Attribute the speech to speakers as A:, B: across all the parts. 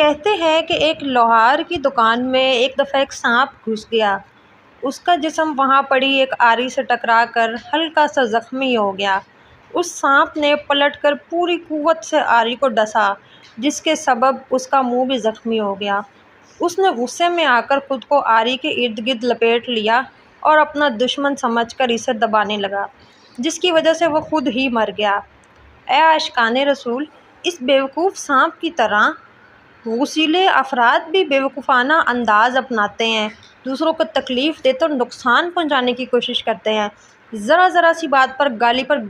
A: کہتے ہیں کہ ایک لوہار کی دکان میں ایک دفعہ ایک سانپ گھس گیا۔ اس کا جسم وہاں پڑی ایک آری سے ٹکرا کر ہلکا سا زخمی ہو گیا۔ اس سانپ نے پلٹ کر پوری قوت سے آری کو ڈسا، جس کے سبب اس کا منہ بھی زخمی ہو گیا۔ اس نے غصے میں آ کر خود کو آری کے ارد گرد لپیٹ لیا اور اپنا دشمن سمجھ کر اسے دبانے لگا، جس کی وجہ سے وہ خود ہی مر گیا۔ اے عاشقان رسول! اس بیوقوف سانپ کی طرح غصیلے افراد بھی بیوقوفانہ انداز اپناتے ہیں، دوسروں کو تکلیف دے تو نقصان پہنچانے کی کوشش کرتے ہیں، ذرا سی بات پر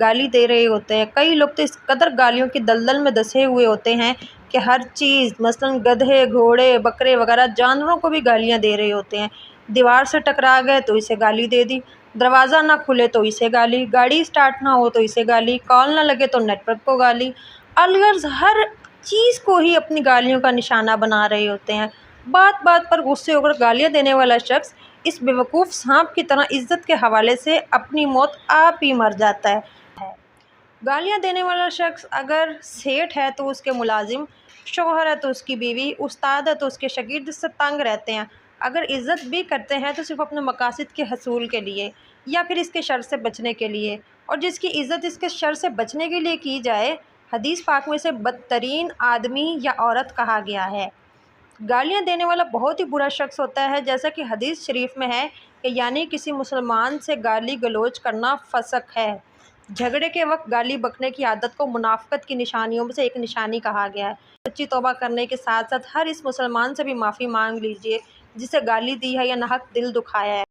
A: گالی دے رہے ہوتے ہیں۔ کئی لوگ تو اس قدر گالیوں کی دلدل میں دسے ہوئے ہوتے ہیں کہ ہر چیز، مثلاً گدھے، گھوڑے، بکرے وغیرہ جانوروں کو بھی گالیاں دے رہے ہوتے ہیں۔ دیوار سے ٹکرا گئے تو اسے گالی دے دی، دروازہ نہ کھلے تو اسے گالی، گاڑی اسٹارٹ نہ ہو تو اسے گالی، کال نہ لگے تو نیٹ ورک کو گالی، الغرض ہر چیز کو ہی اپنی گالیوں کا نشانہ بنا رہے ہوتے ہیں۔ بات پر غصے ہو کر گالیاں دینے والا شخص اس بیوقوف سانپ کی طرح عزت کے حوالے سے اپنی موت آپ ہی مر جاتا ہے۔ گالیاں دینے والا شخص اگر سیٹھ ہے تو اس کے ملازم، شوہر ہے تو اس کی بیوی، استاد ہے تو اس کے شاگرد اس سے تنگ رہتے ہیں۔ اگر عزت بھی کرتے ہیں تو صرف اپنے مقاصد کے حصول کے لیے یا پھر اس کے شر سے بچنے کے لیے، اور جس کی عزت اس کے شر سے بچنے کے لیے کی جائے، حدیث پاک میں سے بدترین آدمی یا عورت کہا گیا ہے۔ گالیاں دینے والا بہت ہی برا شخص ہوتا ہے، جیسا کہ حدیث شریف میں ہے کہ یعنی کسی مسلمان سے گالی گلوچ کرنا فسق ہے۔ جھگڑے کے وقت گالی بکنے کی عادت کو منافقت کی نشانیوں میں سے ایک نشانی کہا گیا ہے۔ سچی توبہ کرنے کے ساتھ ہر اس مسلمان سے بھی معافی مانگ لیجیے جسے گالی دی ہے یا ناحق دل دکھایا ہے۔